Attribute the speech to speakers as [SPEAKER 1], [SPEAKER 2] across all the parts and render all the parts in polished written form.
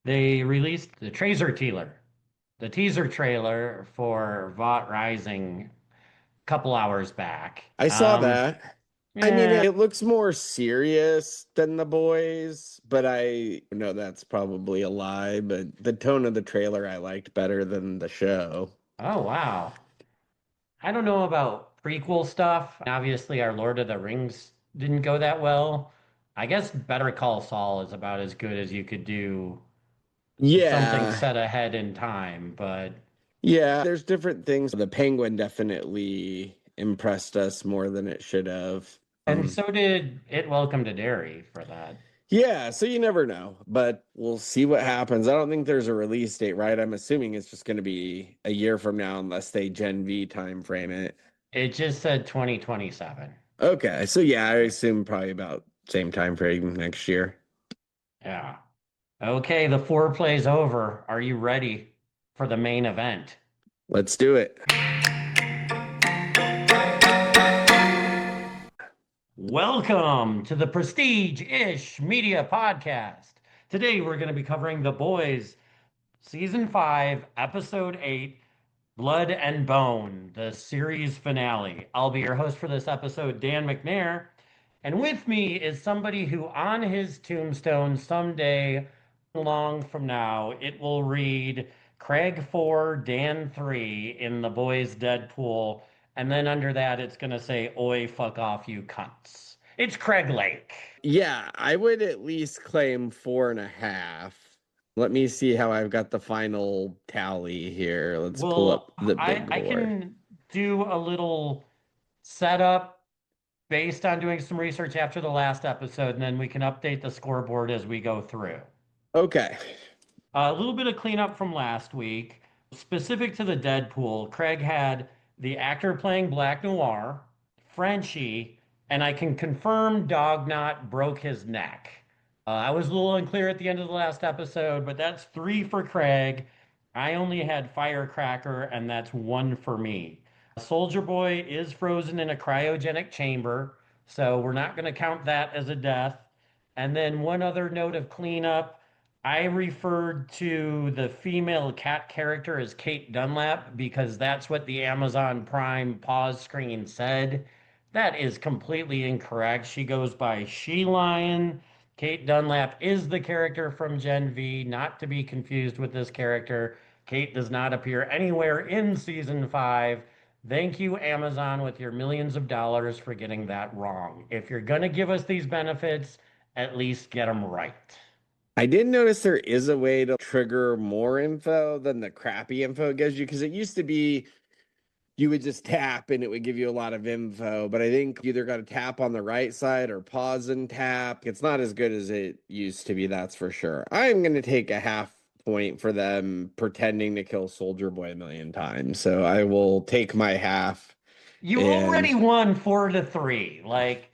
[SPEAKER 1] They released the teaser trailer for Vought Rising a couple hours back.
[SPEAKER 2] I saw that. I mean,
[SPEAKER 1] Yeah,
[SPEAKER 2] it looks more serious than The Boys, but I know that's probably a lie. But the tone of the trailer I liked better than the show.
[SPEAKER 1] oh wow. I don't know about prequel stuff. Obviously, our Lord of the Rings didn't go that well. I guess Better Call Saul is about as good as you could do something
[SPEAKER 2] Yeah,
[SPEAKER 1] set ahead in time, but
[SPEAKER 2] yeah, there's different things. The Penguin definitely impressed us more than it should have.
[SPEAKER 1] and so did It Welcome to Derry for that.
[SPEAKER 2] Yeah, so you never know, but we'll see what happens. I don't think there's a release date, right? I'm assuming it's just going to be a year from now unless they Gen V time frame it.
[SPEAKER 1] It just said 2027.
[SPEAKER 2] Okay, so yeah, I assume probably about same time frame next year.
[SPEAKER 1] Yeah. Okay, the foreplay's over. Are you ready for the main event?
[SPEAKER 2] Let's do it.
[SPEAKER 1] Welcome to the Prestige-ish Media Podcast. Today we're going to be covering The Boys, Season 5, Episode 8, Blood and Bone, the series finale. I'll be your host for this episode, Dan McNair. And with me is somebody who, on his tombstone someday, long from now, it will read Craig 4, Dan 3 in The Boys Deadpool. And then under that, it's going to say, Oi, fuck off, you cunts. It's Craig Lake.
[SPEAKER 2] Yeah, I would at least claim 4.5. Let me see how I've got the final tally here. Let's pull up
[SPEAKER 1] Well,
[SPEAKER 2] the
[SPEAKER 1] I,
[SPEAKER 2] big
[SPEAKER 1] I
[SPEAKER 2] board.
[SPEAKER 1] can do a little setup based on doing some research after the last episode, and then we can update the scoreboard as we go through.
[SPEAKER 2] Okay.
[SPEAKER 1] A little bit of cleanup from last week. Specific to the Deadpool, Craig had the actor playing Black Noir, Frenchie, and I can confirm Dognot broke his neck. I was a little unclear at the end of the last episode, but that's three for Craig. I only had Firecracker, and that's one for me. Soldier Boy is frozen in a cryogenic chamber, so we're not going to count that as a death. And then one other note of cleanup. I referred to the female cat character as Kate Dunlap because that's what the Amazon Prime pause screen said. That is completely incorrect. She goes by She Lion. Kate Dunlap is the character from Gen V, not to be confused with this character. Kate does not appear anywhere in season 5. Thank you, Amazon, with your millions of dollars for getting that wrong. If you're going to give us these benefits, at least get them right.
[SPEAKER 2] I did notice there is a way to trigger more info than the crappy info it gives you because it used to be you would just tap and it would give you a lot of info. But I think you either got to tap on the right side or pause and tap. It's not as good as it used to be, that's for sure. I'm going to take a half point for them pretending to kill Soldier Boy a million times. So I will take my half
[SPEAKER 1] You already
[SPEAKER 2] and
[SPEAKER 1] won 4-3. Like,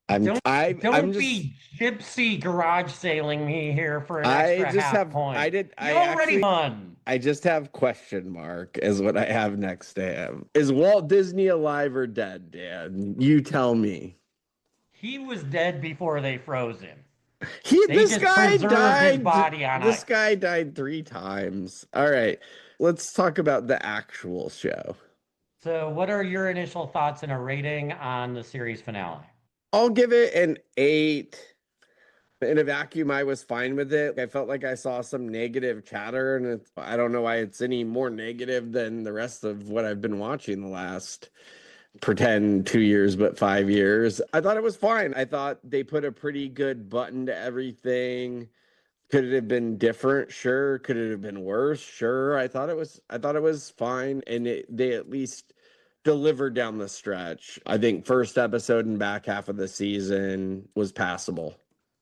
[SPEAKER 1] don't
[SPEAKER 2] I'm
[SPEAKER 1] don't
[SPEAKER 2] just
[SPEAKER 1] be gypsy garage sailing me here for an
[SPEAKER 2] I
[SPEAKER 1] extra
[SPEAKER 2] just
[SPEAKER 1] half
[SPEAKER 2] have
[SPEAKER 1] point. You
[SPEAKER 2] I
[SPEAKER 1] already
[SPEAKER 2] actually
[SPEAKER 1] won.
[SPEAKER 2] I just have question mark is what I have next to him. Is Walt Disney alive or dead, Dan? You tell me.
[SPEAKER 1] He was dead before they froze him.
[SPEAKER 2] He
[SPEAKER 1] They
[SPEAKER 2] this
[SPEAKER 1] just
[SPEAKER 2] guy
[SPEAKER 1] preserved his
[SPEAKER 2] died.
[SPEAKER 1] body on
[SPEAKER 2] This
[SPEAKER 1] ice.
[SPEAKER 2] guy died 3 times. All right. Let's talk about the actual show.
[SPEAKER 1] So, what are your initial thoughts and a rating on the series finale?
[SPEAKER 2] I'll give it an 8. In a vacuum, I was fine with it. I felt like I saw some negative chatter, and I don't know why it's any more negative than the rest of what I've been watching the last pretend 2 years, but 5 years. I thought it was fine. I thought they put a pretty good button to everything. Could it have been different? Sure. Could it have been worse? Sure. I thought it was fine. And they at least delivered down the stretch. I think first episode and back half of the season was passable.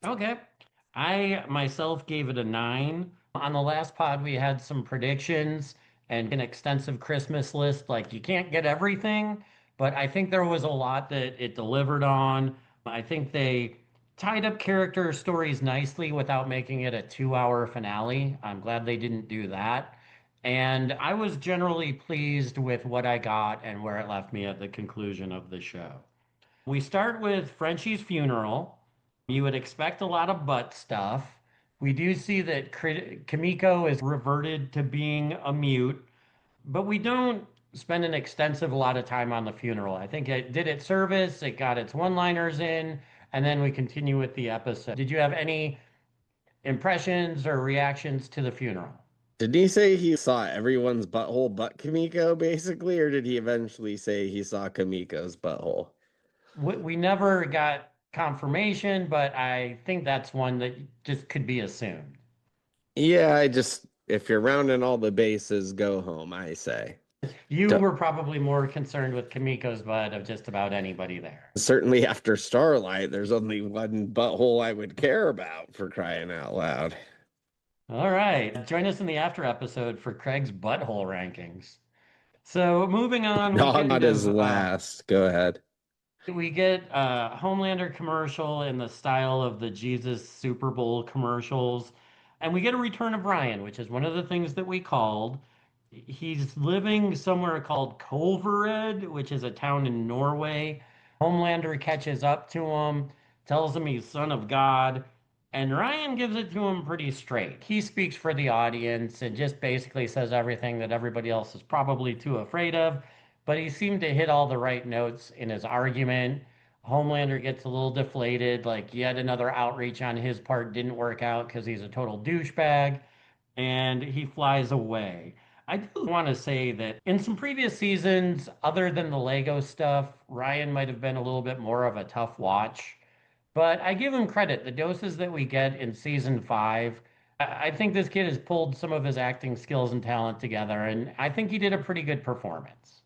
[SPEAKER 1] Okay. I myself gave it a 9. On the last pod, we had some predictions and an extensive Christmas list. Like, you can't get everything, but I think there was a lot that it delivered on. I think they tied up character stories nicely without making it a 2-hour finale. I'm glad they didn't do that. And I was generally pleased with what I got and where it left me at the conclusion of the show. We start with Frenchie's funeral. You would expect a lot of butt stuff. We do see that Kimiko is reverted to being a mute, but we don't spend an extensive lot of time on the funeral. I think it did its service, it got its one-liners in, and then we continue with the episode. Did you have any impressions or reactions to the funeral?
[SPEAKER 2] Did he say he saw everyone's butthole but Kamiko, basically, or did he eventually say he saw Kamiko's butthole?
[SPEAKER 1] We never got confirmation, but I think that's one that just could be assumed.
[SPEAKER 2] Yeah, if you're rounding all the bases, go home, I say.
[SPEAKER 1] You
[SPEAKER 2] D-
[SPEAKER 1] were probably more concerned with Kamiko's butt of just about anybody there.
[SPEAKER 2] Certainly after Starlight, there's only one butthole I would care about, for crying out loud.
[SPEAKER 1] All right. Join us in the after episode for Craig's butthole rankings. So moving on, we
[SPEAKER 2] Dog
[SPEAKER 1] get
[SPEAKER 2] not
[SPEAKER 1] kind
[SPEAKER 2] his
[SPEAKER 1] of
[SPEAKER 2] last. Go ahead.
[SPEAKER 1] we get a Homelander commercial in the style of the Jesus Super Bowl commercials, and we get a return of Ryan, which is one of the things that we called. He's living somewhere called Kolvered, which is a town in Norway. Homelander catches up to him, tells him he's son of God, and Ryan gives it to him pretty straight. He speaks for the audience and just basically says everything that everybody else is probably too afraid of, but he seemed to hit all the right notes in his argument. Homelander gets a little deflated, like yet another outreach on his part didn't work out because he's a total douchebag, and he flies away. I do want to say that in some previous seasons, other than the Lego stuff, Ryan might have been a little bit more of a tough watch. But I give him credit. The doses that we get in season five, I think this kid has pulled some of his acting skills and talent together, and I think he did a pretty good performance.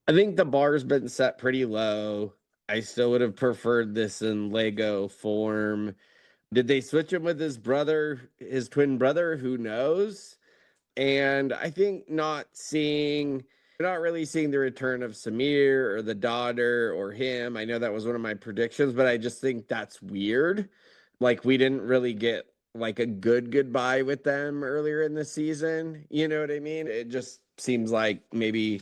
[SPEAKER 2] I think the bar's been set pretty low. I still would have preferred this in Lego form. Did they switch him with his brother, his twin brother? Who knows? And I think not really seeing the return of Samir or the daughter or him. I know that was one of my predictions, but I just think that's weird. Like we didn't really get like a good goodbye with them earlier in the season. You know what I mean? It just seems like maybe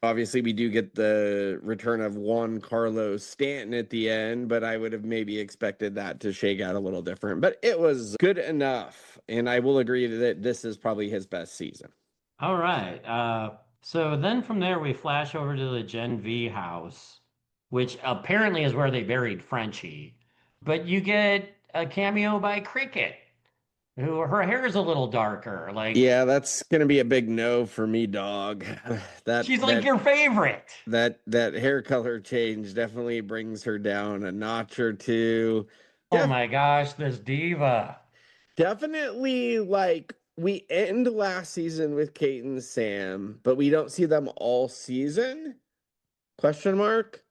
[SPEAKER 2] obviously we do get the return of Juan Carlos Stanton at the end, but I would have maybe expected that to shake out a little different. But it was good enough. And I will agree that this is probably his best season.
[SPEAKER 1] All right. So then from there, we flash over to the Gen V house, which apparently is where they buried Frenchie. But you get a cameo by Cricket, who her hair is a little darker. Like
[SPEAKER 2] Yeah, that's gonna be a big no for me, dog. That
[SPEAKER 1] she's like
[SPEAKER 2] that
[SPEAKER 1] your favorite.
[SPEAKER 2] that hair color change definitely brings her down a notch or two.
[SPEAKER 1] Oh
[SPEAKER 2] Def
[SPEAKER 1] my gosh, this diva.
[SPEAKER 2] Definitely like we end last season with Kate and Sam, but we don't see them all season? Question mark?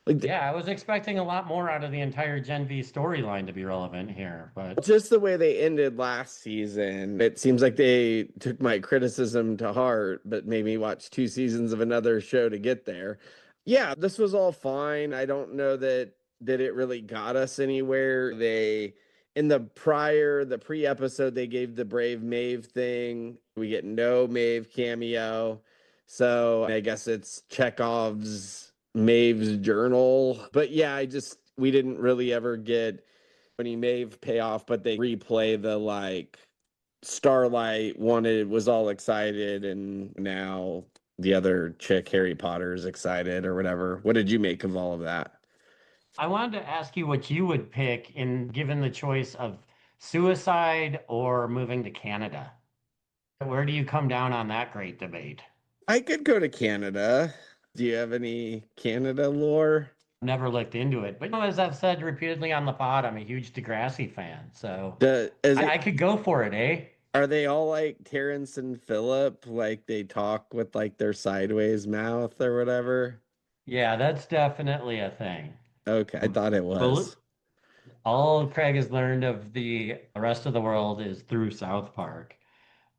[SPEAKER 2] Like
[SPEAKER 1] Yeah, I was expecting a lot more out of the entire Gen V storyline to be relevant here, but
[SPEAKER 2] just the way they ended last season, it seems like they took my criticism to heart, but made me watch two seasons of another show to get there. Yeah, this was all fine. I don't know that it really got us anywhere. They in the pre-episode, they gave the Brave Maeve thing. We get no Maeve cameo. So I guess it's Chekhov's Maeve's journal. But yeah, we didn't really ever get any Maeve payoff, but they replay the like Starlight was all excited, and now the other chick, Harry Potter, is excited or whatever. What did you make of all of that?
[SPEAKER 1] I wanted to ask you what you would pick in given the choice of suicide or moving to Canada. Where do you come down on that great debate?
[SPEAKER 2] I could go to Canada. Do you have any Canada lore?
[SPEAKER 1] Never looked into it, but as I've said repeatedly on the pod, I'm a huge Degrassi fan, so
[SPEAKER 2] The is
[SPEAKER 1] I
[SPEAKER 2] it
[SPEAKER 1] could go for it, eh?
[SPEAKER 2] Are they all like Terrence and Philip, like they talk with like their sideways mouth or whatever?
[SPEAKER 1] Yeah, that's definitely a thing.
[SPEAKER 2] Okay, I thought it
[SPEAKER 1] But
[SPEAKER 2] was.
[SPEAKER 1] all Craig has learned of the rest of the world is through South Park.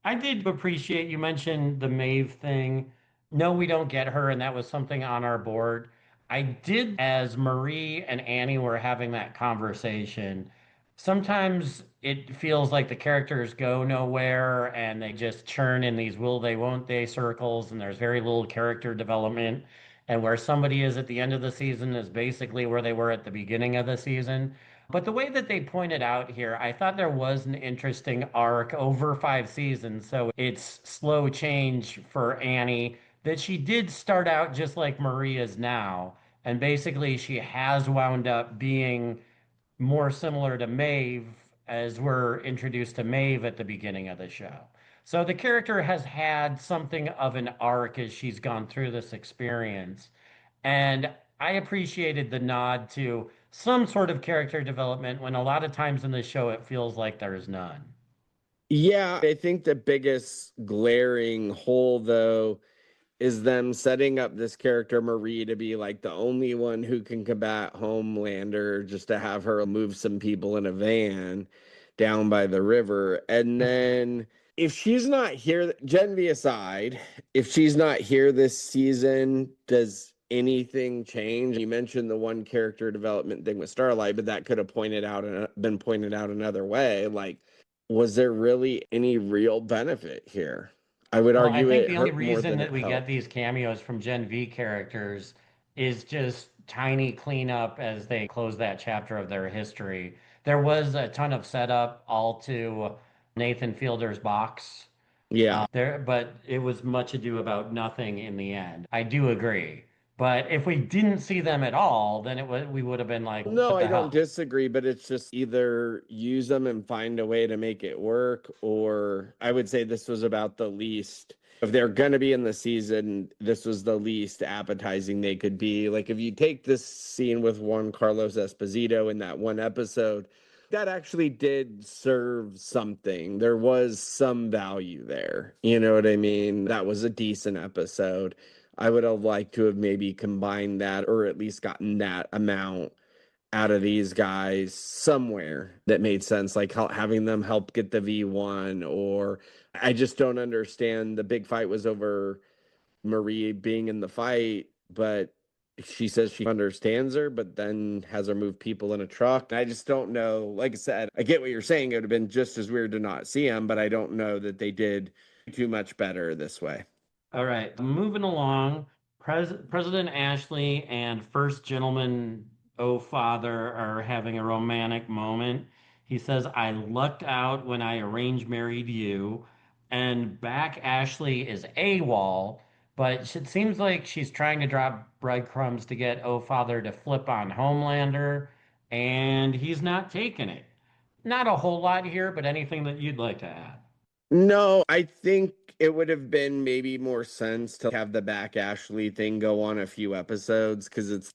[SPEAKER 1] I did appreciate you mentioned the Maeve thing. No, we don't get her, and that was something on our board. I did, as Marie and Annie were having that conversation, sometimes it feels like the characters go nowhere and they just churn in these will they, won't they circles, and there's very little character development. And where somebody is at the end of the season is basically where they were at the beginning of the season. But the way that they pointed out here, I thought there was an interesting arc over 5 seasons. So it's slow change for Annie that she did start out just like Maria's now. And basically, she has wound up being more similar to Maeve as we're introduced to Maeve at the beginning of the show. So the character has had something of an arc as she's gone through this experience. And I appreciated the nod to some sort of character development when a lot of times in the show it feels like there's none.
[SPEAKER 2] Yeah, I think the biggest glaring hole, though, is them setting up this character Marie to be like the only one who can combat Homelander, just to have her move some people in a van down by the river. And then if she's not here, Gen V aside, if she's not here this season, does anything change? You mentioned the one character development thing with Starlight, but that could have been pointed out another way. Like, was there really any real benefit here? I would
[SPEAKER 1] Well, I
[SPEAKER 2] argue
[SPEAKER 1] think
[SPEAKER 2] it
[SPEAKER 1] the only
[SPEAKER 2] hurt more
[SPEAKER 1] reason
[SPEAKER 2] than
[SPEAKER 1] that
[SPEAKER 2] it
[SPEAKER 1] we get
[SPEAKER 2] helped.
[SPEAKER 1] these cameos from Gen V characters is just tiny cleanup as they close that chapter of their history. There was a ton of setup all to Nathan Fielder's box
[SPEAKER 2] Yeah.
[SPEAKER 1] there, but it was much ado about nothing in the end. I do agree. But if we didn't see them at all, then we would have been like,
[SPEAKER 2] No,
[SPEAKER 1] what
[SPEAKER 2] I
[SPEAKER 1] the
[SPEAKER 2] don't
[SPEAKER 1] hell?
[SPEAKER 2] disagree, but it's just either use them and find a way to make it work, or I would say this was about the least. If they're going to be in the season, this was the least appetizing they could be. Like, if you take this scene with Juan Carlos Esposito in that one episode, that actually did serve something. There was some value there. You know what I mean? That was a decent episode. I would have liked to have maybe combined that or at least gotten that amount out of these guys somewhere that made sense, like having them help get the V1. Or I just don't understand. The big fight was over Marie being in the fight, but she says she understands her, but then has her move people in a truck. I just don't know. Like I said, I get what you're saying. It would have been just as weird to not see him, but I don't know that they did too much better this way.
[SPEAKER 1] All right, moving along. President Ashley and First Gentleman Oh Father are having a romantic moment. He says, I lucked out when I arranged married you. And back Ashley is AWOL, but it seems like she's trying to drop breadcrumbs to get Oh Father to flip on Homelander, and he's not taking it. Not a whole lot here, but anything that you'd like to add.
[SPEAKER 2] No, I think it would have been maybe more sense to have the back Ashley thing go on a few episodes because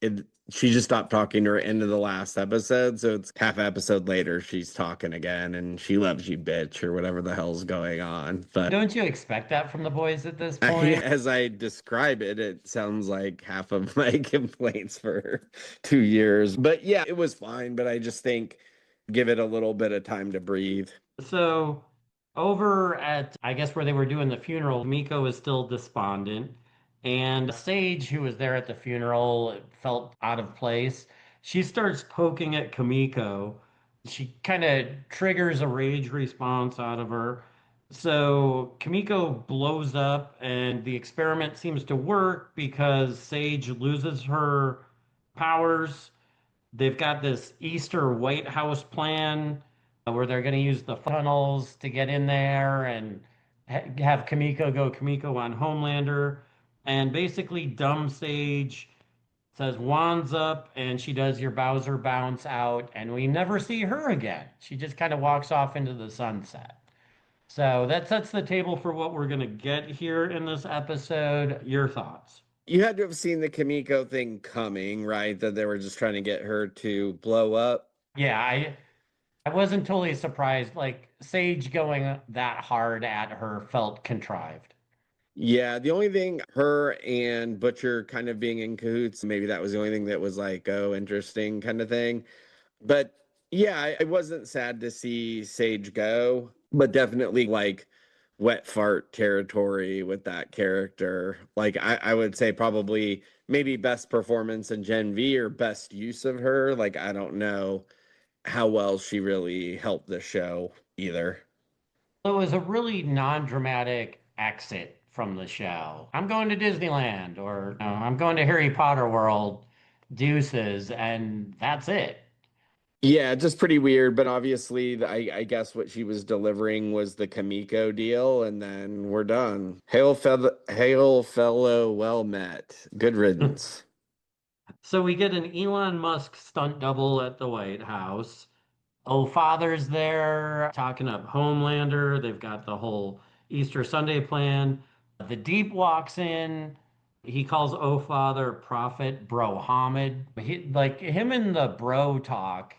[SPEAKER 2] she just stopped talking to her end of the last episode. So it's half episode later, she's talking again and she loves you, bitch, or whatever the hell's going on. But
[SPEAKER 1] Don't you expect that from the boys at this point?
[SPEAKER 2] as I describe it, it sounds like half of my complaints for 2 years. But yeah, it was fine. But I just think give it a little bit of time to breathe.
[SPEAKER 1] So, over at, I guess, where they were doing the funeral, Miko is still despondent. And Sage, who was there at the funeral, felt out of place. She starts poking at Kamiko. She kind of triggers a rage response out of her. So, Kamiko blows up, and the experiment seems to work because Sage loses her powers. They've got this Easter White House plan where they're going to use the tunnels to get in there and have Kamiko go Kamiko on Homelander. And basically, Dumb Sage says wands up and she does your Bowser bounce out, and we never see her again. She just kind of walks off into the sunset. So that sets the table for what we're going to get here in this episode. Your thoughts?
[SPEAKER 2] You had to have seen the Kamiko thing coming, right? That they were just trying to get her to blow up.
[SPEAKER 1] Yeah, I wasn't totally surprised. Like Sage going that hard at her felt contrived.
[SPEAKER 2] Yeah, the only thing, her and Butcher kind of being in cahoots, maybe that was the only thing that was like, oh, interesting kind of thing. But yeah, I wasn't sad to see Sage go, but definitely like wet fart territory with that character. Like I would say probably maybe best performance in Gen V or best use of her. Like I don't know how well she really helped the show either.
[SPEAKER 1] So it was a really non-dramatic exit from the show. I'm going to Disneyland, or I'm going to Harry Potter World, deuces, and that's it.
[SPEAKER 2] Yeah, just pretty weird, but obviously, I guess what she was delivering was the Kamiko deal, and then we're done. Hail, fellow, well met. Good riddance.
[SPEAKER 1] So we get an Elon Musk stunt double at the White House. Oh, Father's there talking up Homelander. They've got the whole Easter Sunday plan. The Deep walks in. He calls Oh Father Prophet Bro Hamid. Like him and the bro talk.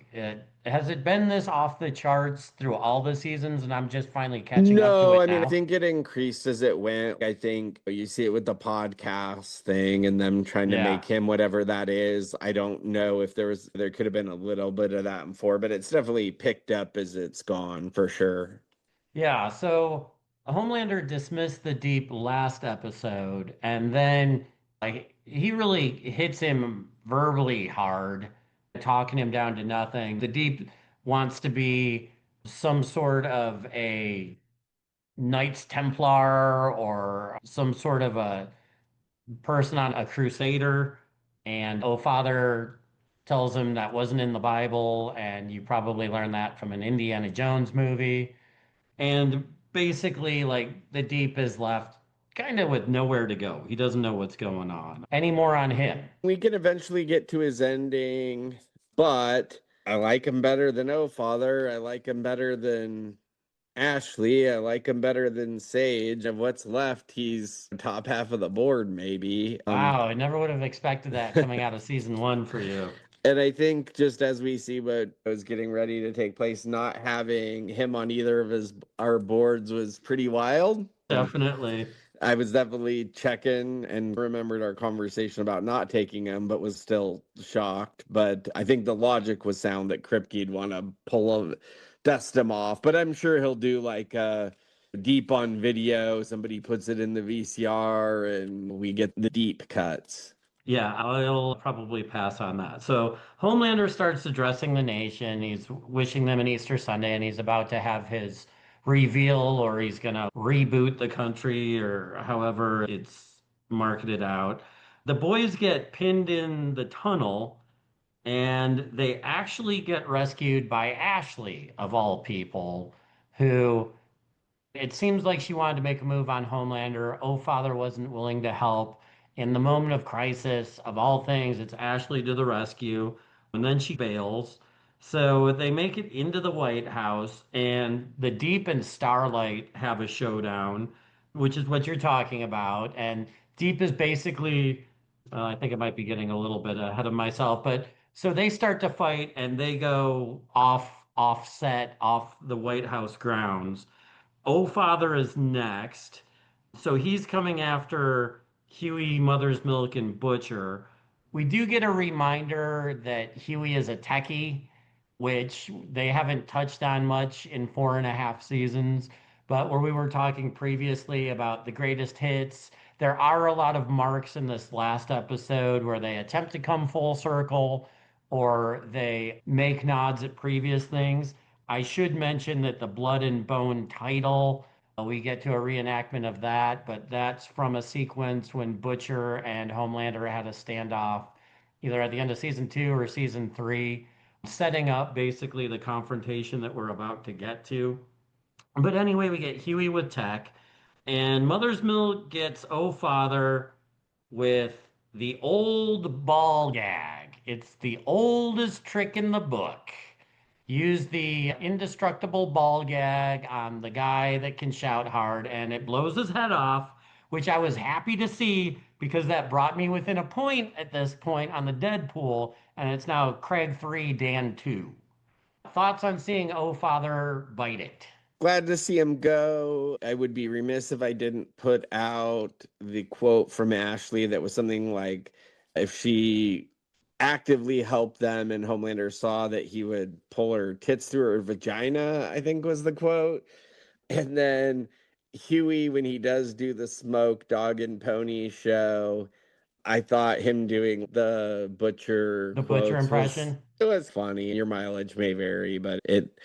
[SPEAKER 1] Has it been this off the charts through all the seasons, and I'm just finally catching up to
[SPEAKER 2] No,
[SPEAKER 1] it
[SPEAKER 2] I mean, I
[SPEAKER 1] now?
[SPEAKER 2] think it increased as it went. I think you see it with the podcast thing and them trying to
[SPEAKER 1] Yeah.
[SPEAKER 2] make him whatever that is. I don't know if there could have been a little bit of that before, but it's definitely picked up as it's gone for sure.
[SPEAKER 1] Yeah, so Homelander dismissed the Deep last episode, and then like he really hits him verbally hard, talking him down to nothing. The Deep wants to be some sort of a Knights Templar or some sort of a person on a crusader, and Oh Father tells him that wasn't in the Bible, and you probably learned that from an Indiana Jones movie. And basically, like the Deep is left kind of with nowhere to go. He doesn't know what's going on. Any more on him?
[SPEAKER 2] We can eventually get to his ending, but I like him better than Oh Father. I like him better than Ashley. I like him better than Sage. Of what's left, he's top half of the board, maybe.
[SPEAKER 1] Wow, I never would have expected that coming out of season one for you.
[SPEAKER 2] And I think just as we see what was getting ready to take place, not having him on either of his our boards was pretty wild.
[SPEAKER 1] Definitely.
[SPEAKER 2] I was definitely checking and remembered our conversation about not taking him, but was still shocked. But I think the logic was sound that Kripke'd want to pull him, dust him off. But I'm sure he'll do like deep on video. Somebody puts it in the VCR and we get the deep cuts.
[SPEAKER 1] Yeah, I'll probably pass on that. So Homelander starts addressing the nation. He's wishing them an Easter Sunday, and he's about to have his reveal, or he's gonna reboot the country, or however it's marketed out. The boys get pinned in the tunnel, and they actually get rescued by Ashley, of all people, who it seems like she wanted to make a move on Homelander. Oh, Father wasn't willing to help. In the moment of crisis, of all things, it's Ashley to the rescue, and then she bails. So they make it into the White House, and the Deep and Starlight have a showdown, which is what you're talking about. And Deep is basically, I think I might be getting a little bit ahead of myself, but so they start to fight, and they go offset, off the White House grounds. Oh Father is next. So he's coming after Hughie, Mother's Milk, and Butcher. We do get a reminder that Hughie is a techie, which they haven't touched on much in 4.5 seasons. But where we were talking previously about the greatest hits, there are a lot of marks in this last episode where they attempt to come full circle or they make nods at previous things. I should mention that the Blood and Bone title, we get to a reenactment of that, but that's from a sequence when Butcher and Homelander had a standoff, either at the end of season two or season three, setting up basically the confrontation that we're about to get to. But anyway, we get Huey with Tech, and Mother's Milk gets Oh Father with the old ball gag. It's the oldest trick in the book. Use the indestructible ball gag on the guy that can shout hard, and it blows his head off, which I was happy to see because that brought me within a point at this point on the Deadpool, and it's now Craig 3, Dan 2. Thoughts on seeing Oh Father bite it?
[SPEAKER 2] Glad to see him go. I would be remiss if I didn't put out the quote from Ashley that was something like, if she actively helped them and Homelander saw that he would pull her tits through her vagina, I think was the quote. And then Huey, when he does do the smoke dog and pony show, I thought him doing the butcher
[SPEAKER 1] The Butcher
[SPEAKER 2] quotes was
[SPEAKER 1] impression?
[SPEAKER 2] it was funny. Your mileage may vary, but it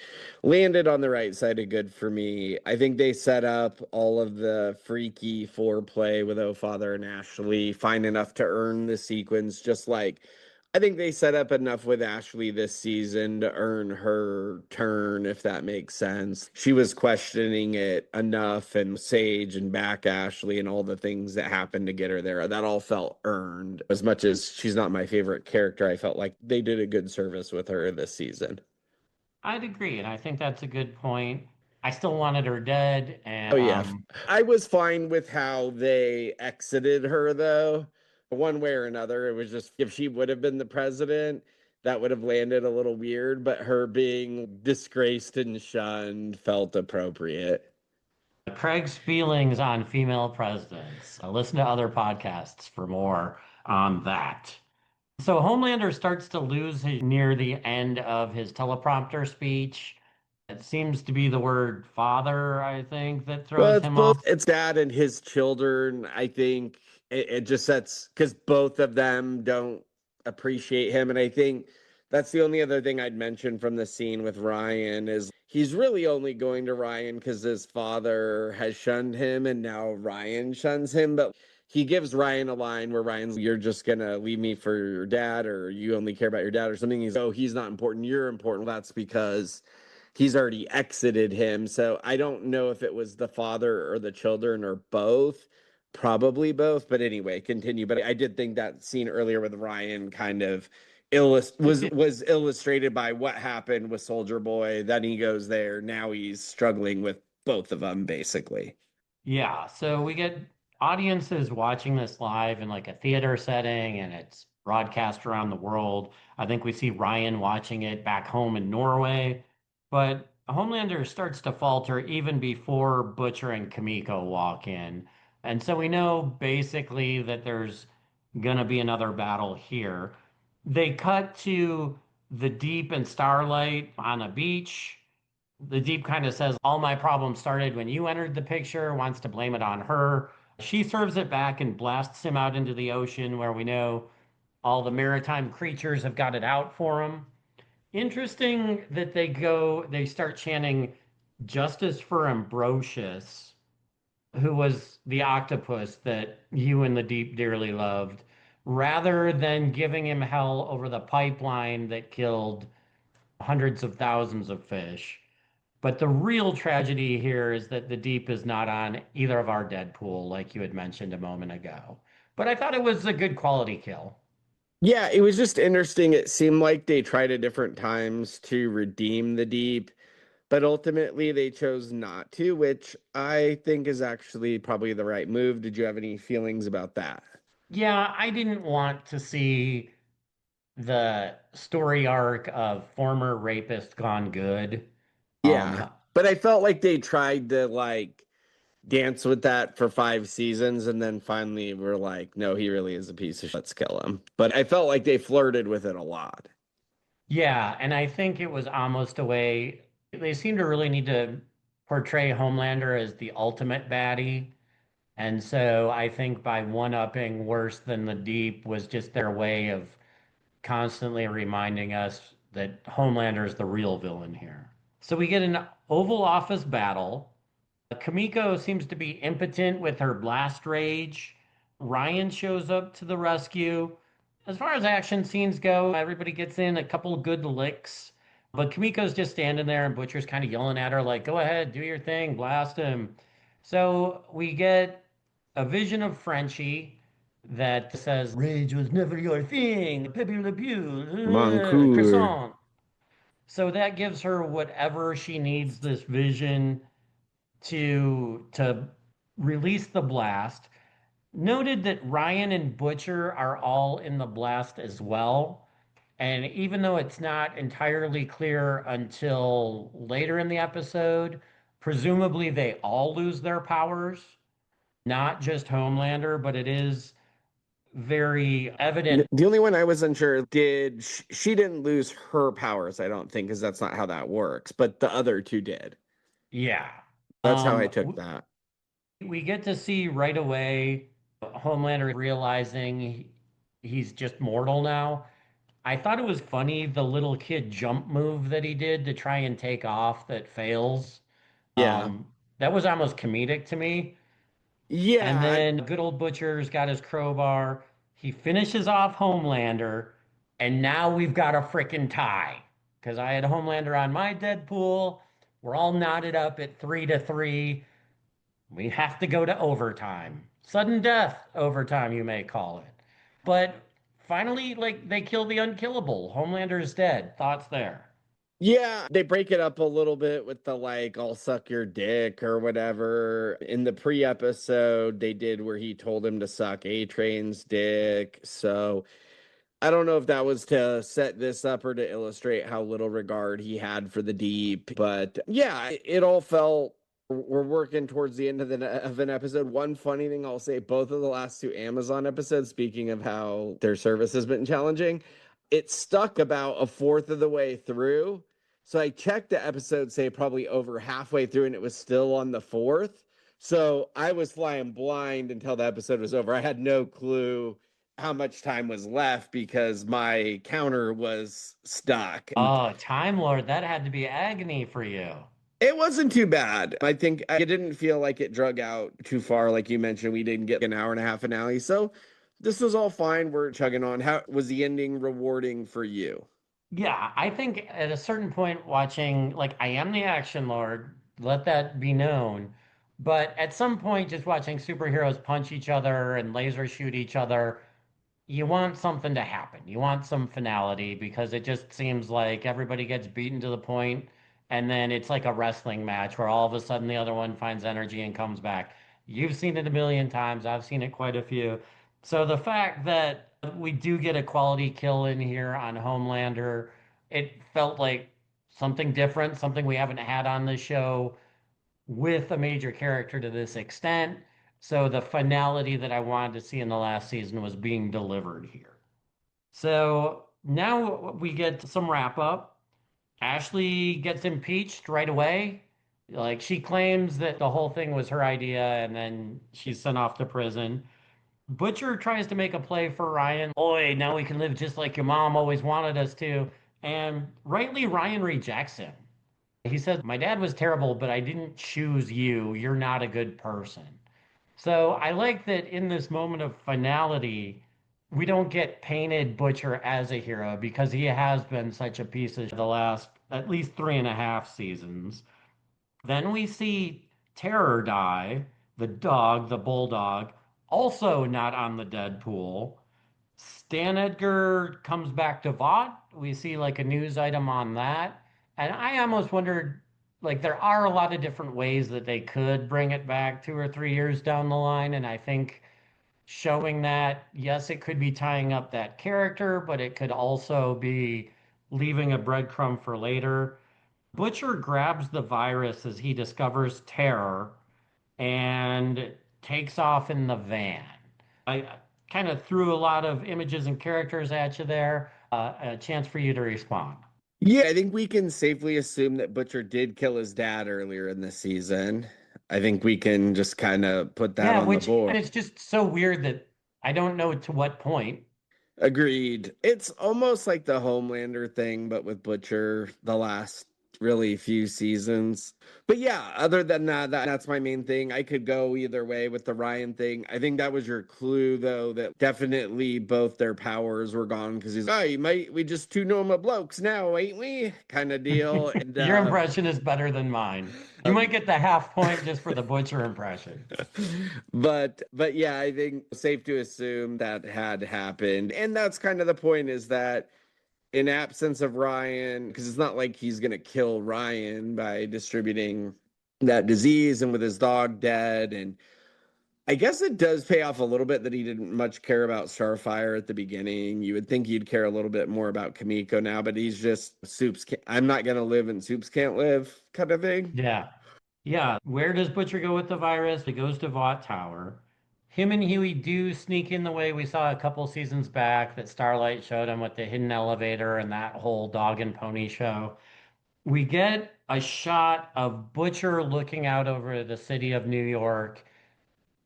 [SPEAKER 2] landed on the right side of good for me. I think they set up all of the freaky foreplay with Oh Father and Ashley fine enough to earn the sequence, just like I think they set up enough with Ashley this season to earn her turn, if that makes sense. She was questioning it enough, and Sage and back Ashley and all the things that happened to get her there. That all felt earned. As much as she's not my favorite character, I felt like they did a good service with her this season.
[SPEAKER 1] I'd agree, and I think that's a good point. I still wanted her dead,
[SPEAKER 2] Oh
[SPEAKER 1] and
[SPEAKER 2] yeah. I was fine with how they exited her though. One way or another. It was just if she would have been the president, that would have landed a little weird, but her being disgraced and shunned felt appropriate.
[SPEAKER 1] Craig's feelings on female presidents. Listen to other podcasts for more on that. So Homelander starts to lose near the end of his teleprompter speech. It seems to be the word father, I think, that
[SPEAKER 2] Well,
[SPEAKER 1] throws
[SPEAKER 2] it's
[SPEAKER 1] him
[SPEAKER 2] both
[SPEAKER 1] off.
[SPEAKER 2] it's dad and his children. I think it just sets because both of them don't appreciate him. And I think that's the only other thing I'd mention from the scene with Ryan is he's really only going to Ryan because his father has shunned him and now Ryan shuns him. But he gives Ryan a line where Ryan's, you're just gonna leave me for your dad, or you only care about your dad or something. He's, oh, he's not important, you're important. Well, that's because he's already exited him. So I don't know if it was the father or the children or both. Probably both, but anyway, continue. But I did think that scene earlier with Ryan kind of was illustrated by what happened with Soldier Boy. Then he goes there. Now he's struggling with both of them, basically.
[SPEAKER 1] Yeah, so we get audiences watching this live in like a theater setting and it's broadcast around the world. I think we see Ryan watching it back home in Norway, but Homelander starts to falter even before Butcher and Kamiko walk in. And so we know basically that there's gonna be another battle here. They cut to the Deep and Starlight on a beach. The Deep kind of says, all my problems started when you entered the picture, wants to blame it on her. She serves it back and blasts him out into the ocean where we know all the maritime creatures have got it out for him. Interesting that they start chanting justice for Ambrosius, who was the octopus that you and the Deep dearly loved, rather than giving him hell over the pipeline that killed hundreds of thousands of fish. But the real tragedy here is that the Deep is not on either of our Deadpool, like you had mentioned a moment ago. But I thought it was a good quality kill.
[SPEAKER 2] Yeah, it was just interesting. It seemed like they tried at different times to redeem the Deep, but ultimately they chose not to, which I think is actually probably the right move. Did you have any feelings about that?
[SPEAKER 1] Yeah, I didn't want to see the story arc of former rapist gone good.
[SPEAKER 2] Yeah.
[SPEAKER 1] Um,
[SPEAKER 2] But I felt like they tried to like dance with that for 5 seasons and then finally were like, no, he really is a piece of shit. Let's kill him. But I felt like they flirted with it a lot.
[SPEAKER 1] yeah, and I think it was almost a way they seem to really need to portray Homelander as the ultimate baddie. And so I think by one-upping worse than the Deep was just their way of constantly reminding us that Homelander is the real villain here. So we get an Oval Office battle. Kamiko seems to be impotent with her blast rage. Ryan shows up to the rescue. As far as action scenes go, everybody gets in a couple of good licks. But Kamiko's just standing there and Butcher's kind of yelling at her, like, go ahead, do your thing, blast him. So we get a vision of Frenchie that says, rage was never your thing, Pepe Le Pew,
[SPEAKER 2] Moncour.
[SPEAKER 1] croissant. So that gives her whatever she needs this vision to release the blast. Noted that Ryan and Butcher are all in the blast as well. And even though it's not entirely clear until later in the episode, presumably they all lose their powers, not just Homelander, but it is very evident.
[SPEAKER 2] The only one I was unsure did she didn't lose her powers, I don't think, because that's not how that works, but the other two did.
[SPEAKER 1] Yeah.
[SPEAKER 2] That's how I
[SPEAKER 1] Um,
[SPEAKER 2] took that.
[SPEAKER 1] we get to see right away Homelander realizing he's just mortal now. I thought it was funny the little kid jump move that he did to try and take off that fails.
[SPEAKER 2] Yeah.
[SPEAKER 1] That was almost comedic to me. And
[SPEAKER 2] Yeah.
[SPEAKER 1] then good old Butcher's got his crowbar. He finishes off Homelander. And now we've got a freaking tie because I had Homelander on my Deadpool. We're all knotted up at 3-3. We have to go to overtime. Sudden death overtime, you may call it. But finally, like, they kill the unkillable. Homelander is dead. Thoughts there?
[SPEAKER 2] Yeah, they break it up a little bit with the like, I'll suck your dick or whatever. In the pre-episode, they did where he told him to suck A-Train's dick. So I don't know if that was to set this up or to illustrate how little regard he had for the deep, but yeah, it all felt we're working towards the end of an episode. One funny thing I'll say, both of the last two Amazon episodes, speaking of how their service has been challenging, it stuck about a fourth of the way through. So I checked the episode, say probably over halfway through, and it was still on the fourth. So I was flying blind until the episode was over. I had no clue how much time was left because my counter was stuck. And
[SPEAKER 1] Oh, Time Lord, that had to be agony for you.
[SPEAKER 2] it wasn't too bad. I think it didn't feel like it drug out too far. Like you mentioned, we didn't get an hour and a half finale. So this was all fine. We're chugging on. How was the ending rewarding for you?
[SPEAKER 1] Yeah, I think at a certain point, watching, like, I am the action lord, let that be known. But at some point, just watching superheroes punch each other and laser shoot each other, you want something to happen. You want some finality because it just seems like everybody gets beaten to the point, and then it's like a wrestling match where all of a sudden the other one finds energy and comes back. You've seen it a million times. I've seen it quite a few. So the fact that we do get a quality kill in here on Homelander, it felt like something different, something we haven't had on the show with a major character to this extent. So the finality that I wanted to see in the last season was being delivered here. So now we get some wrap up. Ashley gets impeached right away. Like, she claims that the whole thing was her idea and then she's sent off to prison. Butcher tries to make a play for Ryan. Boy, now we can live just like your mom always wanted us to. And rightly, Ryan rejects him. He says, my dad was terrible, but I didn't choose you. You're not a good person. So I like that in this moment of finality, we don't get painted Butcher as a hero because he has been such a piece of the last at least 3.5 seasons. Then we see Terror die, the dog, the bulldog, also not on the Deadpool. Stan Edgar comes back to Vought. We see like a news item on that. And I almost wondered, like, there are a lot of different ways that they could bring it back 2 or 3 years down the line. And I think showing that, yes, it could be tying up that character, but it could also be leaving a breadcrumb for later. Butcher grabs the virus as he discovers Terror and takes off in the van. I kind of threw a lot of images and characters at you there. A chance for you to respond.
[SPEAKER 2] Yeah, I think we can safely assume that Butcher did kill his dad earlier in the season. I think we can just kind of put that
[SPEAKER 1] Yeah,
[SPEAKER 2] on the
[SPEAKER 1] which,
[SPEAKER 2] board.
[SPEAKER 1] and it's just so weird that I don't know to what point.
[SPEAKER 2] Agreed. It's almost like the Homelander thing, but with Butcher the last really few seasons. But yeah, other than that's my main thing. I could go either way with the Ryan thing. I think that was your clue, though, that definitely both their powers were gone because he's, oh, you might, we just two normal blokes now, ain't we? Kind of deal. And
[SPEAKER 1] Your impression is better than mine. You might
[SPEAKER 2] um,
[SPEAKER 1] get the half point just for the Butcher impression.
[SPEAKER 2] but yeah, I think safe to assume that had happened. And that's kind of the point is that in absence of Ryan, because it's not like he's gonna kill Ryan by distributing that disease and with his dog dead. And I guess it does pay off a little bit that he didn't much care about Starfire at the beginning. You would think he'd care a little bit more about Kamiko now, but he's just Soups. I'm not gonna live and Soups can't live kind of thing.
[SPEAKER 1] Yeah. Yeah. Where does Butcher go with the virus? He goes to Vought Tower. Him and Huey do sneak in the way we saw a couple seasons back that Starlight showed him with the hidden elevator and that whole dog and pony show. We get a shot of Butcher looking out over the city of New York,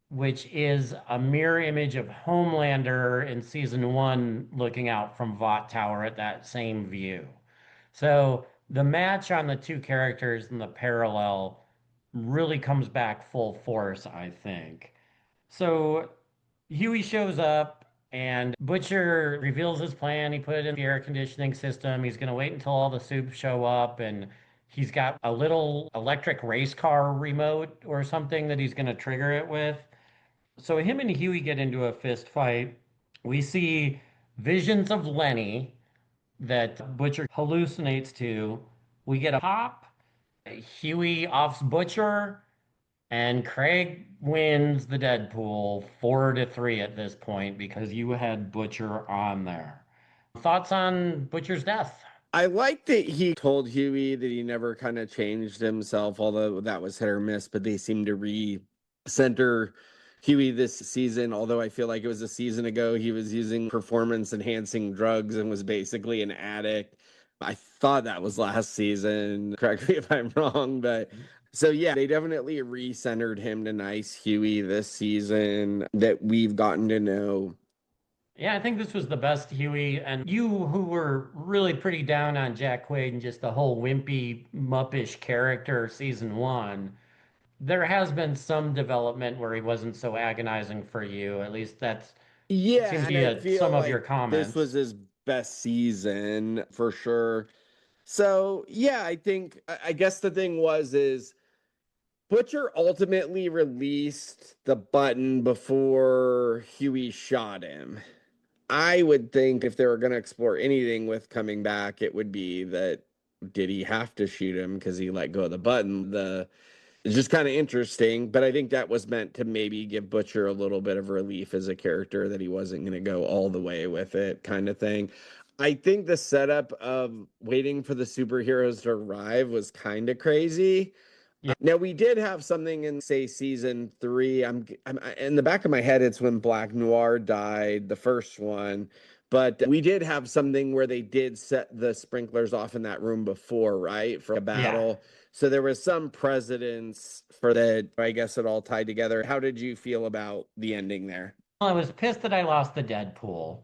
[SPEAKER 1] which is a mirror image of Homelander in season one looking out from Vought Tower at that same view. So the match on the two characters and the parallel really comes back full force, I think. So Huey shows up And Butcher reveals his plan. He put it in the air conditioning system. He's going to wait until all the soups show up. And he's got a little electric race car remote or something that he's going to trigger it with. So him and Huey get into a fist fight. We see visions of Lenny that Butcher hallucinates to. We get a pop. Huey offs Butcher. And Craig wins the Deadpool 4-3 at this point because you had Butcher on there. Thoughts on Butcher's death?
[SPEAKER 2] I like that he told Huey that he never kind of changed himself, although that was hit or miss, but they seem to re-center Huey this season. Although I feel like it was a season ago, he was using performance enhancing drugs and was basically an addict. I thought that was last season. Correct me if I'm wrong, but so yeah, they definitely re-centered him to nice Huey this season that we've gotten to know.
[SPEAKER 1] Yeah, I think this was the best Huey. And you, who were really pretty down on Jack Quaid and just the whole wimpy, muppish character season one, there has been some development where he wasn't so agonizing for you. At least that seems
[SPEAKER 2] Yeah,
[SPEAKER 1] to
[SPEAKER 2] and
[SPEAKER 1] be
[SPEAKER 2] I feel
[SPEAKER 1] some of your
[SPEAKER 2] like this was
[SPEAKER 1] comments.
[SPEAKER 2] his best season for sure. So yeah, I think I guess the thing was is Butcher ultimately released the button before Huey shot him. I would think if they were going to explore anything with coming back, it would be that did he have to shoot him because he let go of the button? The It's just kind of interesting, but I think that was meant to maybe give Butcher a little bit of relief as a character that he wasn't going to go all the way with it, kind of thing. I think the setup of waiting for the superheroes to arrive was kind of crazy.
[SPEAKER 1] Yeah.
[SPEAKER 2] Now we did have something in say season three. I'm in the back of my head. It's when Black Noir died, the first one, but we did have something where they did set the sprinklers off in that room before, right, for a
[SPEAKER 1] Yeah.
[SPEAKER 2] battle. So there was some precedence for that. I guess it all tied together. How did you feel about the ending there?
[SPEAKER 1] Well, I was pissed that I lost the Deadpool.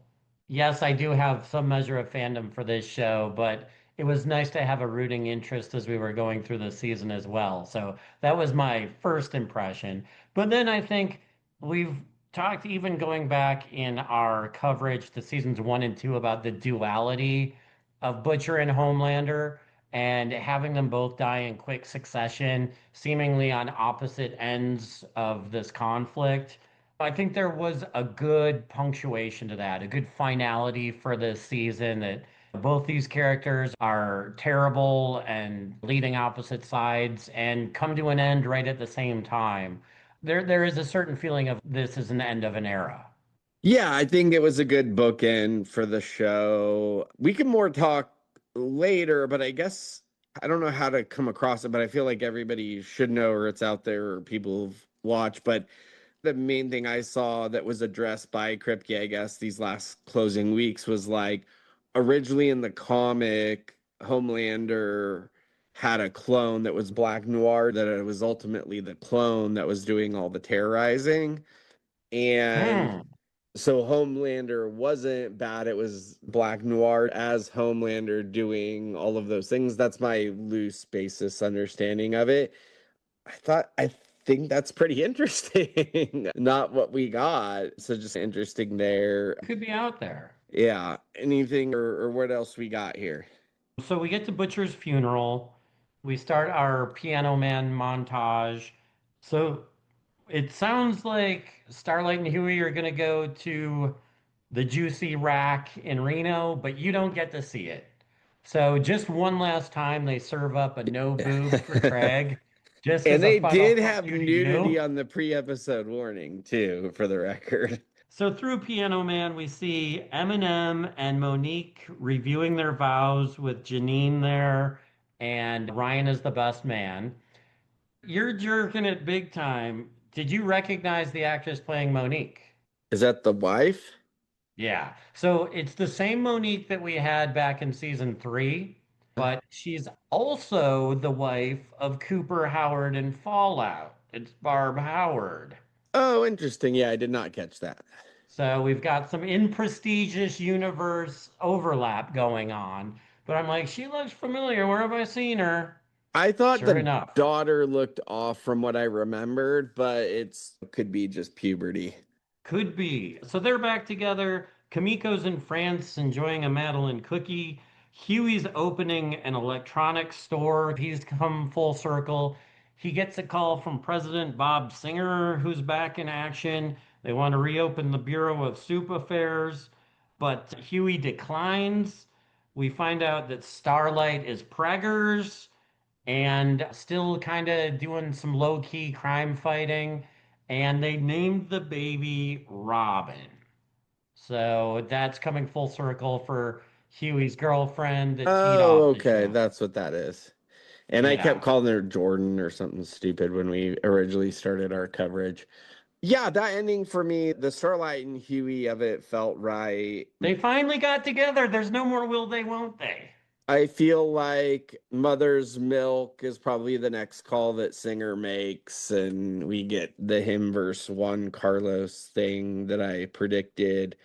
[SPEAKER 1] Yes, I do have some measure of fandom for this show, but it was nice to have a rooting interest as we were going through the season as well. So that was my first impression. But then I think we've talked, even going back in our coverage to seasons 1 and 2, about the duality of Butcher and Homelander and having them both die in quick succession, seemingly on opposite ends of this conflict. I think there was a good punctuation to that, a good finality for this season that both these characters are terrible and leading opposite sides and come to an end right at the same time. There is a certain feeling of this is an end of an era.
[SPEAKER 2] Yeah, I think it was a good bookend for the show. We can more talk later, but I guess I don't know how to come across it, but I feel like everybody should know or it's out there or people have watched. But the main thing I saw that was addressed by Kripke, I guess, these last closing weeks was like originally in the comic, Homelander had a clone that was Black Noir, that it was ultimately the clone that was doing all the terrorizing. And
[SPEAKER 1] Hmm.
[SPEAKER 2] so Homelander wasn't bad. It was Black Noir as Homelander doing all of those things. That's my loose basis understanding of it. I think that's pretty interesting. Not what we got. So just interesting there.
[SPEAKER 1] Could be out there.
[SPEAKER 2] Yeah. Anything or what else we got here?
[SPEAKER 1] So we get to Butcher's funeral. We start our Piano Man montage. So it sounds like Starlight and Huey are going to go to the Juicy Rack in Reno, but you don't get to see it. So just one last time, they serve up a no boob for Craig, just
[SPEAKER 2] And
[SPEAKER 1] as a
[SPEAKER 2] they
[SPEAKER 1] final
[SPEAKER 2] did
[SPEAKER 1] fuck
[SPEAKER 2] have
[SPEAKER 1] you to
[SPEAKER 2] nudity
[SPEAKER 1] you.
[SPEAKER 2] on the pre-episode warning too, for the record.
[SPEAKER 1] So through Piano Man, we see Eminem and Monique reviewing their vows with Janine there, and Ryan is the best man. You're jerking it big time. Did you recognize the actress playing Monique?
[SPEAKER 2] Is that the wife?
[SPEAKER 1] Yeah. So it's the same Monique that we had back in season 3, but she's also the wife of Cooper Howard in Fallout. It's Barb Howard.
[SPEAKER 2] Oh, interesting. Yeah, I did not catch that.
[SPEAKER 1] So we've got some in prestigious universe overlap going on. But I'm like, she looks familiar. Where have I seen her?
[SPEAKER 2] I thought
[SPEAKER 1] Sure
[SPEAKER 2] the
[SPEAKER 1] enough.
[SPEAKER 2] daughter looked off from what I remembered, but it could be just puberty.
[SPEAKER 1] Could be. So they're back together. Kamiko's in France enjoying a Madeline cookie. Huey's opening an electronics store. He's come full circle. He gets a call from President Bob Singer, who's back in action. They want to reopen the Bureau of Soup Affairs, but Huey declines. We find out that Starlight is preggers and still kind of doing some low-key crime fighting. And they named the baby Robin. So that's coming full circle for Huey's girlfriend that teed
[SPEAKER 2] Oh,
[SPEAKER 1] off the
[SPEAKER 2] okay,
[SPEAKER 1] show.
[SPEAKER 2] that's what that is. And I kept
[SPEAKER 1] Yeah.
[SPEAKER 2] calling her Jordan or something stupid when we originally started our coverage. Yeah, that ending for me, the Starlight and Huey of it felt right.
[SPEAKER 1] They finally got together. There's no more will they, won't they?
[SPEAKER 2] I feel like Mother's Milk is probably the next call that Singer makes, and we get the him versus Juan Carlos thing that I predicted.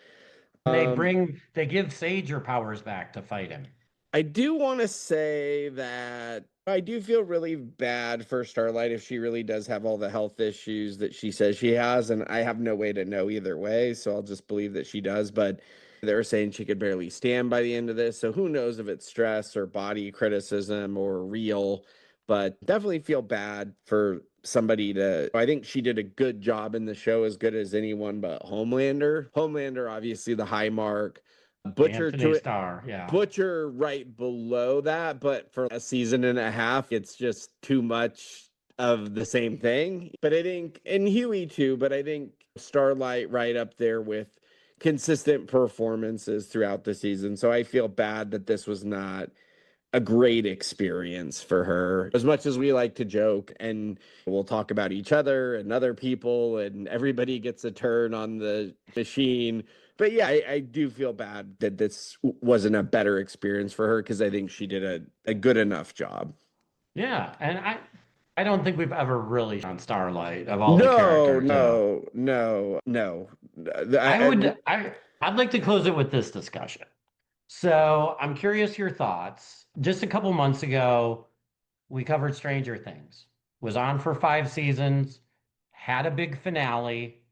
[SPEAKER 2] Um,
[SPEAKER 1] They give Sage her powers back to fight him.
[SPEAKER 2] I do want to say that I do feel really bad for Starlight if she really does have all the health issues that she says she has, and I have no way to know either way, so I'll just believe that she does. But they were saying she could barely stand by the end of this, so who knows if it's stress or body criticism or real, but definitely feel bad for somebody to. I think she did a good job in the show, as good as anyone but Homelander. Homelander, obviously, the high mark. Butcher to
[SPEAKER 1] Anthony
[SPEAKER 2] it.
[SPEAKER 1] Starr, yeah.
[SPEAKER 2] Butcher right below that, but for a season and a half, it's just too much of the same thing. But I think, and Huey too, but I think Starlight right up there with consistent performances throughout the season. So I feel bad that this was not a great experience for her. As much as we like to joke and we'll talk about each other and other people, and everybody gets a turn on the machine. But yeah, I do feel bad that this wasn't a better experience for her because I think she did a good enough job.
[SPEAKER 1] Yeah, and I don't think we've ever really on Starlight of all the
[SPEAKER 2] No,
[SPEAKER 1] characters. So
[SPEAKER 2] no, no, no.
[SPEAKER 1] I
[SPEAKER 2] I,
[SPEAKER 1] would I'd like to close it with this discussion. So I'm curious your thoughts. Just a couple months ago, we covered Stranger Things. Was on for 5 seasons, had a big finale.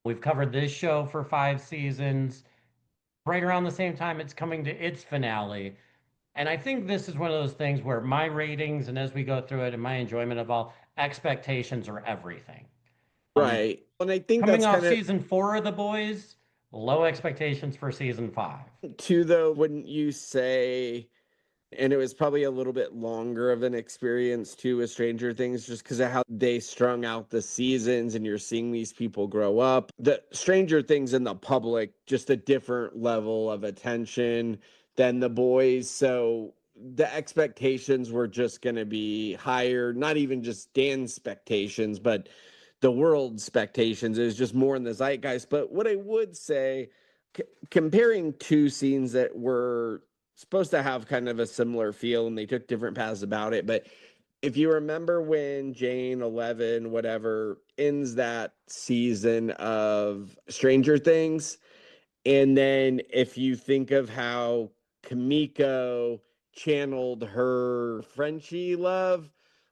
[SPEAKER 1] We've covered this show for 5 seasons. Right around the same time, it's coming to its finale. And I think this is one of those things where my ratings and as we go through it and my enjoyment of all expectations are everything. Um,
[SPEAKER 2] right. And I think
[SPEAKER 1] Coming
[SPEAKER 2] that's
[SPEAKER 1] off
[SPEAKER 2] kind of
[SPEAKER 1] season 4 of The Boys, low expectations for season 5.
[SPEAKER 2] too, though, wouldn't you say? And it was probably a little bit longer of an experience too with Stranger Things, just because of how they strung out the seasons and you're seeing these people grow up. The Stranger Things in the public, just a different level of attention than the boys. So the expectations were just going to be higher, not even just Dan's expectations, but the world's expectations. It was just more in the zeitgeist. But what I would say, comparing two scenes that were supposed to have kind of a similar feel and they took different paths about it. But if you remember when Jane 11, whatever, ends that season of Stranger Things, and then if you think of how Kamiko channeled her Frenchie love,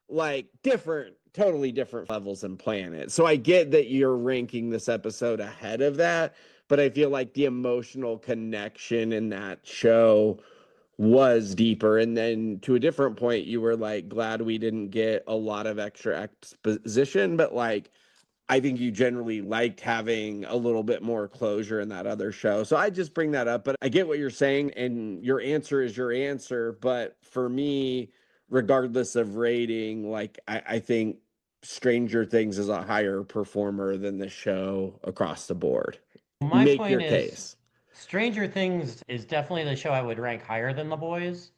[SPEAKER 2] like different, totally different levels and planet. So I get that you're ranking this episode ahead of that, but I feel like the emotional connection in that show was deeper. And then to a different point, you were like glad we didn't get a lot of extra exposition, but like I think you generally liked having a little bit more closure in that other show. So I just bring that up, but I get what you're saying, and your answer is your answer. But for me, regardless of rating, like I think Stranger Things is a higher performer than the show across the board.
[SPEAKER 1] My
[SPEAKER 2] Make
[SPEAKER 1] point
[SPEAKER 2] your
[SPEAKER 1] is,
[SPEAKER 2] case.
[SPEAKER 1] Stranger Things is definitely the show I would rank higher than The Boys.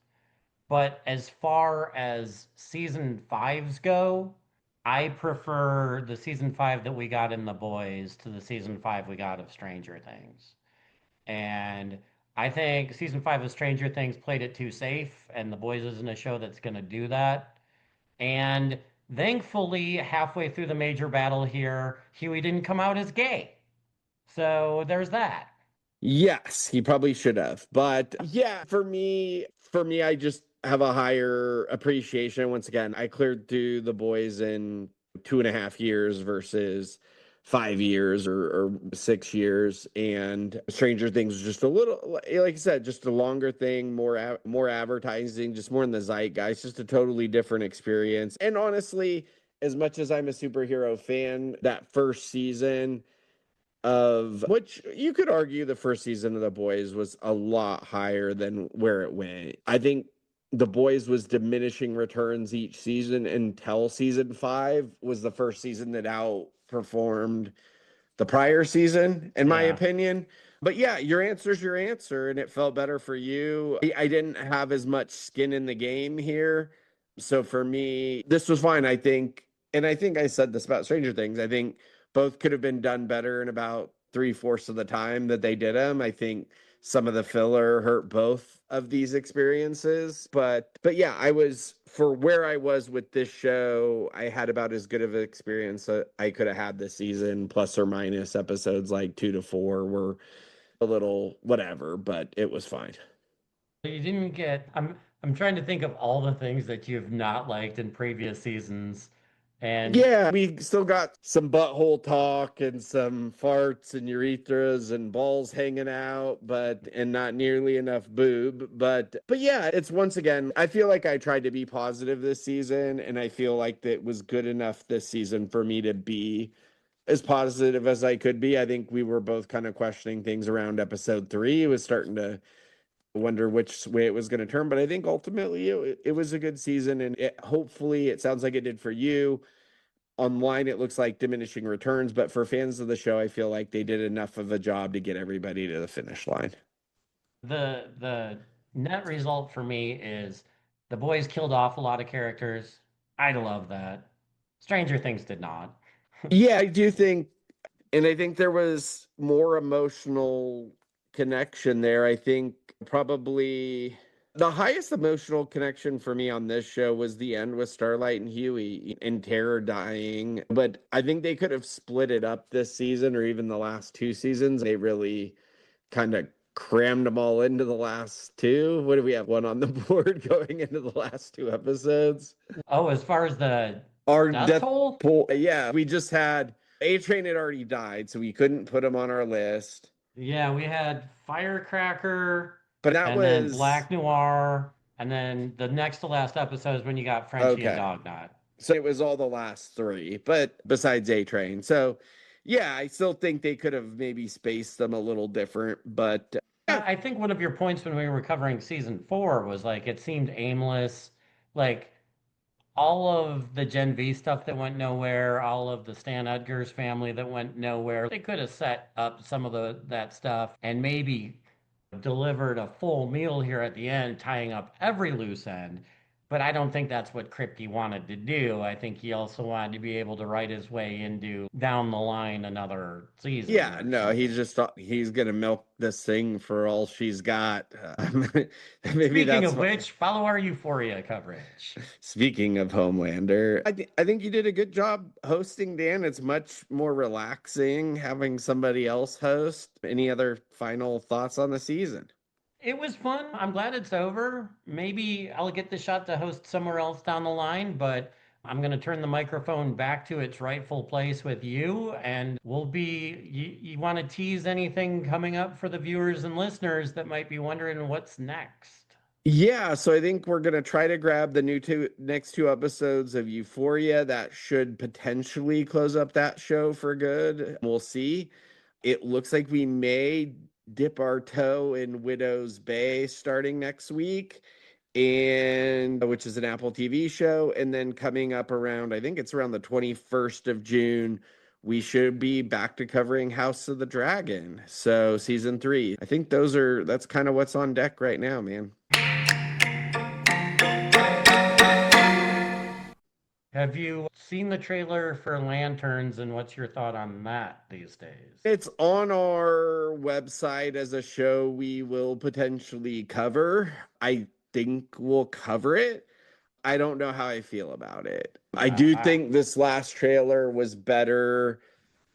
[SPEAKER 1] But as far as season fives go, I prefer the season 5 that we got in The Boys to the season 5 we got of Stranger Things. And I think season 5 of Stranger Things played it too safe, and The Boys isn't a show that's going to do that. And thankfully, halfway through the major battle here, Huey didn't come out as gay. So there's that.
[SPEAKER 2] Yes, he probably should have. But yeah, for me, I just have a higher appreciation. Once again, I cleared through the boys in 2.5 years versus 5 years or 6 years. And Stranger Things was just a little, like I said, just a longer thing, more advertising, just more in the zeitgeist, just a totally different experience. And honestly, as much as I'm a superhero fan, that first season of which you could argue the first season of The Boys was a lot higher than where it went. I think The Boys was diminishing returns each season until season 5 was the first season that outperformed the prior season, in my
[SPEAKER 1] Yeah.
[SPEAKER 2] opinion. But yeah, your answer's your answer, and it felt better for you. I didn't have as much skin in the game here. So for me, this was fine, I think. And I think I said this about Stranger Things. I think both could have been done better in about three-fourths of the time that they did them. I think some of the filler hurt both of these experiences. But yeah, I was for where I was with this show, I had about as good of an experience that I could have had this season, plus or minus episodes like 2 to 4 were a little whatever, but it was fine.
[SPEAKER 1] You didn't get, I'm trying to think of all the things that you've not liked in previous seasons. And
[SPEAKER 2] Yeah, we still got some butthole talk and some farts and urethras and balls hanging out, but and not nearly enough boob. But yeah, it's once again, I feel like I tried to be positive this season, and I feel like that was good enough this season for me to be as positive as I could be. I think we were both kind of questioning things around episode 3. It was starting to wonder which way it was going to turn, but I think ultimately it was a good season, and hopefully it sounds like it did for you. Online, it looks like diminishing returns, but for fans of the show, I feel like they did enough of a job to get everybody to the finish line.
[SPEAKER 1] the net result for me is the boys killed off a lot of characters. I love that. Stranger Things did not.
[SPEAKER 2] Yeah, I do think, and I think there was more emotional connection there. I think probably the highest emotional connection for me on this show was the end with Starlight and Hughie and Tara dying. But I think they could have split it up this season or even the last 2 seasons. They really kind of crammed them all into the last two. What do we have? One on the board going into the last 2 episodes.
[SPEAKER 1] Oh, as far as the
[SPEAKER 2] Our
[SPEAKER 1] death
[SPEAKER 2] death
[SPEAKER 1] toll?
[SPEAKER 2] pool. Yeah, we just had A Train had already died, so we couldn't put him on our list.
[SPEAKER 1] Yeah, we had Firecracker
[SPEAKER 2] But that
[SPEAKER 1] and then
[SPEAKER 2] was
[SPEAKER 1] Black Noir, and then the next to last episode is when you got Frenchie and
[SPEAKER 2] okay.
[SPEAKER 1] Dognut.
[SPEAKER 2] So it was all the last three, but besides A Train. So yeah, I still think they could have maybe spaced them a little different, but yeah,
[SPEAKER 1] I think one of your points when we were covering season 4 was like it seemed aimless. Like all of the Gen V stuff that went nowhere, all of the Stan Edgar's family that went nowhere. They could have set up some of the that stuff and maybe delivered a full meal here at the end, tying up every loose end. But I don't think that's what Kripke wanted to do. I think he also wanted to be able to write his way into down the line another season
[SPEAKER 2] yeah,
[SPEAKER 1] or
[SPEAKER 2] no,
[SPEAKER 1] something.
[SPEAKER 2] he's just he's gonna milk this thing for all she's got. Maybe
[SPEAKER 1] Speaking
[SPEAKER 2] that's
[SPEAKER 1] of which, follow our Euphoria coverage.
[SPEAKER 2] speaking of Homelander. I think you did a good job hosting, Dan. It's much more relaxing having somebody else host. Any other final thoughts on the season?
[SPEAKER 1] It was fun. I'm glad it's over. Maybe I'll get the shot to host somewhere else down the line, but I'm going to turn the microphone back to its rightful place with you. And we'll be, you want to tease anything coming up for the viewers and listeners that might be wondering what's next?
[SPEAKER 2] Yeah, so I think we're gonna try to grab the next 2 episodes of Euphoria. That should potentially close up that show for good. We'll see. It looks like we may dip our toe in Widow's Bay starting next week, and which is an Apple TV show. And then coming up around, I think it's around the 21st of June, we should be back to covering House of the Dragon. So season 3. I think that's kind of what's on deck right now, man.
[SPEAKER 1] Have you seen the trailer for Lanterns and what's your thought on that these days?
[SPEAKER 2] It's on our website as a show we will potentially cover. I think we'll cover it. I don't know how I feel about it. I do
[SPEAKER 1] I,
[SPEAKER 2] think this last trailer was better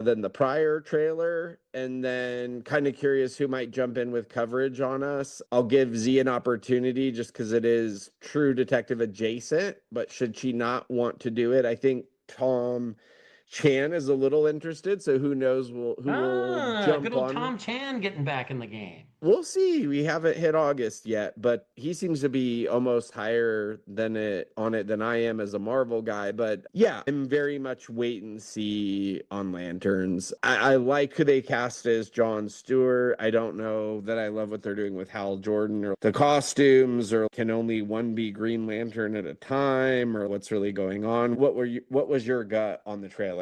[SPEAKER 2] than the prior trailer. And then kind of curious who might jump in with coverage on us. I'll give Z an opportunity just because it is true detective adjacent, but should she not want to do it, I think Tom Chan is a little interested, so who knows who will
[SPEAKER 1] Ah, good
[SPEAKER 2] jump
[SPEAKER 1] old
[SPEAKER 2] on.
[SPEAKER 1] Tom Chan getting back in the game.
[SPEAKER 2] We'll see. We haven't hit August yet, but he seems to be almost higher than it on it than I am as a Marvel guy. But yeah, I'm very much wait and see on Lanterns. I like who they cast as Jon Stewart. I don't know that I love what they're doing with Hal Jordan or the costumes, or can only one be Green Lantern at a time, or what's really going on. What was your gut on the trailer?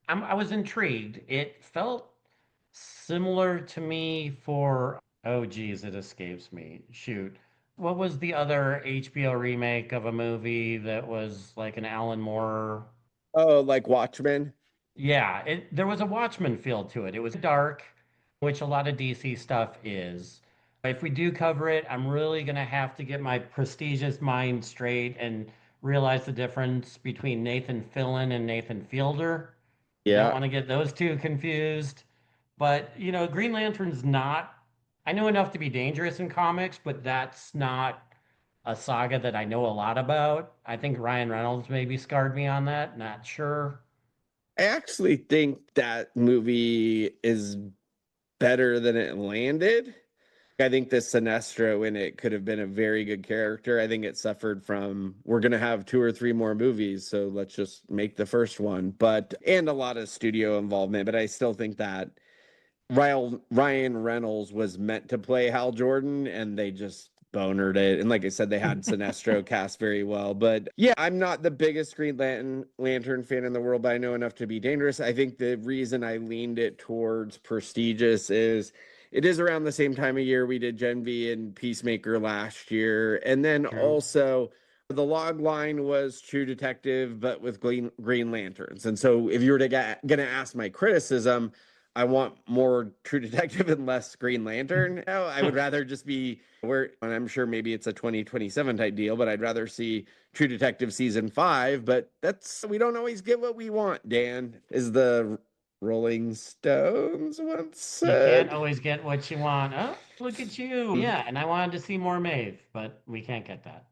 [SPEAKER 1] I was intrigued. It felt similar to me for, oh geez, it escapes me. Shoot. What was the other HBO remake of a movie that was like an Alan Moore?
[SPEAKER 2] Oh, like Watchmen?
[SPEAKER 1] Yeah, there was a Watchmen feel to it. It was dark, which a lot of DC stuff is. If we do cover it, I'm really gonna have to get my prestigious mind straight and realize the difference between Nathan Fillion and Nathan Fielder. Don't
[SPEAKER 2] Yeah.
[SPEAKER 1] want to get those two confused. But, Green Lantern's not, I know enough to be dangerous in comics, but that's not a saga that I know a lot about. I think Ryan Reynolds maybe scarred me on that. Not sure.
[SPEAKER 2] I actually think that movie is better than it landed. I think the Sinestro in it could have been a very good character. I think it suffered from we're going to have two or three more movies, so let's just make the first one. But and a lot of studio involvement, but I still think that Ryan Reynolds was meant to play Hal Jordan, and they just bonered it. And like I said, they had Sinestro cast very well. But yeah, I'm not the biggest Green Lantern fan in the world, but I know enough to be dangerous. I think the reason I leaned it towards prestigious is it is around the same time of year we did Gen V and Peacemaker last year. And then
[SPEAKER 1] True.
[SPEAKER 2] also the log line was True Detective, but with Green Lanterns. And so if you were gonna ask my criticism, I want more True Detective and less Green Lantern. No, I would rather just be where, and I'm sure maybe it's a 2027 type deal, but I'd rather see True Detective season 5. But we don't always get what we want, Dan, is the Rolling Stones once
[SPEAKER 1] You can't
[SPEAKER 2] said.
[SPEAKER 1] always get what you want. Oh, look at you. Yeah, and I wanted to see more Maeve, but we can't get that.